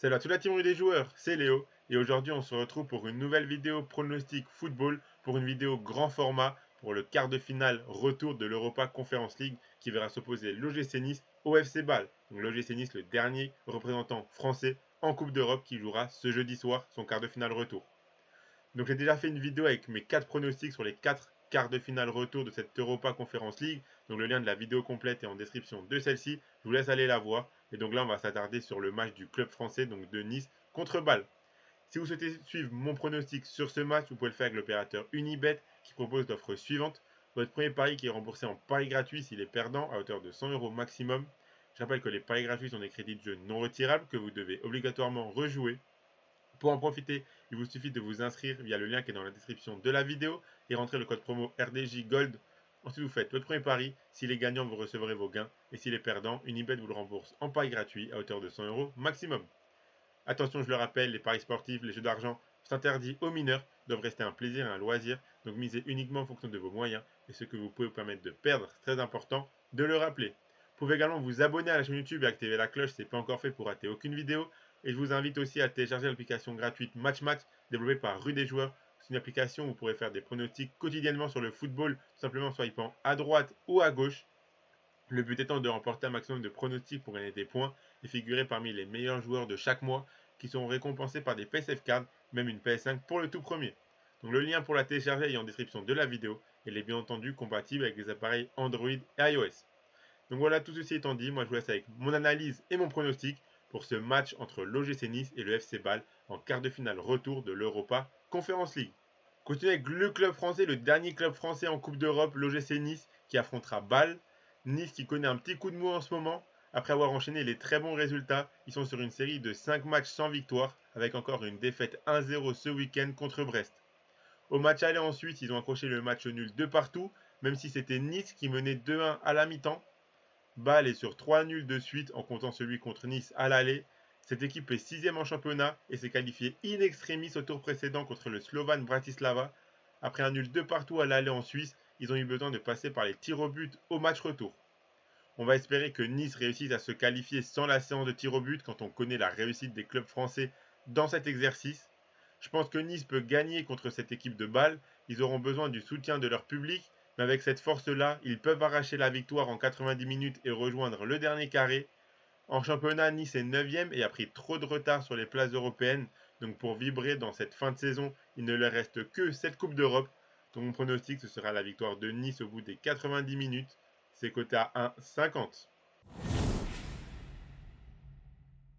Salut à toute la team des joueurs, c'est Léo et aujourd'hui on se retrouve pour une nouvelle vidéo pronostic football, pour une vidéo grand format pour le quart de finale retour de l'Europa Conference League qui verra s'opposer l'OGC Nice au FC Bâle. Donc l'OGC Nice, le dernier représentant français en Coupe d'Europe qui jouera ce jeudi soir son quart de finale retour. Donc j'ai déjà fait une vidéo avec mes 4 pronostics sur les 4 quarts de finale retour de cette Europa Conference League. Donc le lien de la vidéo complète est en description de celle-ci. Je vous laisse aller la voir. Et donc là, on va s'attarder sur le match du club français, donc de Nice contre Bâle. Si vous souhaitez suivre mon pronostic sur ce match, vous pouvez le faire avec l'opérateur Unibet qui propose l'offre suivante. Votre premier pari qui est remboursé en pari gratuit s'il est perdant à hauteur de 100 € maximum. Je rappelle que les paris gratuits sont des crédits de jeu non retirables que vous devez obligatoirement rejouer. Pour en profiter, il vous suffit de vous inscrire via le lien qui est dans la description de la vidéo et rentrer le code promo RDJ Gold. Ensuite, vous faites votre premier pari. S'il est gagnant, vous recevrez vos gains. Et s'il est perdant, Unibet vous le rembourse en pari gratuit à hauteur de 100 € maximum. Attention, je le rappelle, les paris sportifs, les jeux d'argent sont interdits aux mineurs, doivent rester un plaisir et un loisir. Donc misez uniquement en fonction de vos moyens et ce que vous pouvez vous permettre de perdre, c'est très important de le rappeler. Vous pouvez également vous abonner à la chaîne YouTube et activer la cloche si ce n'est pas encore fait pour rater aucune vidéo. Et je vous invite aussi à télécharger l'application gratuite Match Match développée par Rue des Joueurs. C'est une application où vous pourrez faire des pronostics quotidiennement sur le football, tout simplement en swipant à droite ou à gauche. Le but étant de remporter un maximum de pronostics pour gagner des points et figurer parmi les meilleurs joueurs de chaque mois qui seront récompensés par des PSF cards, même une PS5 pour le tout premier. Donc le lien pour la télécharger est en description de la vidéo et elle est bien entendu compatible avec les appareils Android et iOS. Donc voilà, tout ceci étant dit, moi je vous laisse avec mon analyse et mon pronostic pour ce match entre l'OGC Nice et le FC Bâle en quart de finale retour de l'Europa Conference League. Continuez avec le club français, le dernier club français en Coupe d'Europe, l'OGC Nice, qui affrontera Bâle. Nice qui connaît un petit coup de mou en ce moment. Après avoir enchaîné les très bons résultats, ils sont sur une série de 5 matchs sans victoire, avec encore une défaite 1-0 ce week-end contre Brest. Au match aller ensuite, ils ont accroché le match nul de partout, même si c'était Nice qui menait 2-1 à la mi-temps. Bâle est sur 3 nuls de suite en comptant celui contre Nice à l'aller. Cette équipe est 6ème en championnat et s'est qualifiée in extremis au tour précédent contre le Slovan Bratislava. Après un nul de partout à l'aller en Suisse, ils ont eu besoin de passer par les tirs au but au match retour. On va espérer que Nice réussisse à se qualifier sans la séance de tir au but quand on connaît la réussite des clubs français dans cet exercice. Je pense que Nice peut gagner contre cette équipe de Bâle. Ils auront besoin du soutien de leur public, mais avec cette force-là, ils peuvent arracher la victoire en 90 minutes et rejoindre le dernier carré. En championnat, Nice est 9ème et a pris trop de retard sur les places européennes. Donc pour vibrer dans cette fin de saison, il ne leur reste que cette Coupe d'Europe. Donc mon pronostic, ce sera la victoire de Nice au bout des 90 minutes. C'est coté à 1,50.